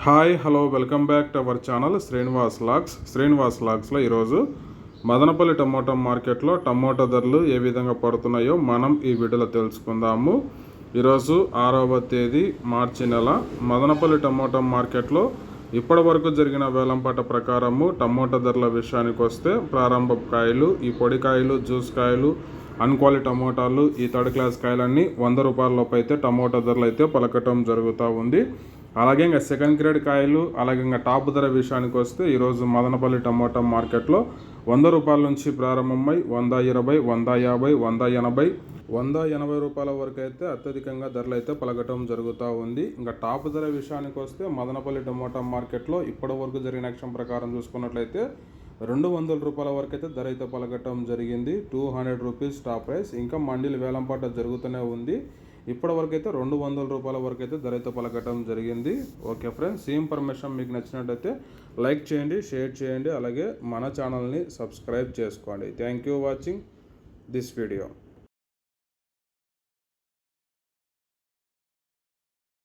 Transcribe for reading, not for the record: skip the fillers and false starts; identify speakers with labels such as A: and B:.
A: Hi hello welcome back to our channel Srinivas లాగ్స్లో ఈరోజు Madanapalle tomato మార్కెట్లో టమోటా ధరలు ఏ విధంగా పడుతున్నాయో మనం ఈ వీడియోలో తెలుసుకుందాము. ఈరోజు 6వ తేదీ మార్చి నెల మదనపల్లి టమోటా మార్కెట్లో ఇప్పటి వరకు జరిగిన వేలంపాట ప్రకారము టమోటా ధరల విషయానికి వస్తే ప్రారంభ కాయలు, ఈ పొడి కాయలు, జ్యూస్ కాయలు, అన్క్వాలిటీ టమోటాలు, ఈ థర్డ్ క్లాస్ కాయలన్నీ 100 రూపాయల లోపు అయితే టమోటా ధరలు అయితే పలకటం జరుగుతూ ఉంది. అలాగే ఇంకా సెకండ్ గ్రేడ్ కాయలు, అలాగే ఇంకా టాప్ ధర విషయానికి వస్తే ఈరోజు మదనపల్లి టమోటా మార్కెట్లో 100 రూపాయల నుంచి ప్రారంభమై 120, 150, 180, 180 రూపాయల వరకు అయితే అత్యధికంగా ధరలు అయితే పలకటం జరుగుతూ ఉంది. ఇంకా టాప్ ధర విషయానికి వస్తే మదనపల్లి టమోటా మార్కెట్లో ఇప్పటి వరకు జరిగిన యాక్షన్ ప్రకారం చూసుకున్నట్లయితే 200 రూపాయల వరకు అయితే ధర అయితే పలకటం జరిగింది. 200 రూపీస్ టాప్ ప్రైస్. ఇంకా మండీలు వేలంపాట జరుగుతూనే ఉంది. ఇప్పటి వరకు అయితే 200 రూపాయల వరకు అయితే ధర అయితే పలకటం జరిగింది. ఓకే ఫ్రెండ్స్, ఈ ఇన్ఫర్మేషన్ మీకు నచ్చినట్టయితే లైక్ చేయండి, షేర్ చేయండి, అలాగే మన ఛానల్ని సబ్స్క్రైబ్ చేసుకోండి. Thank you watching this video.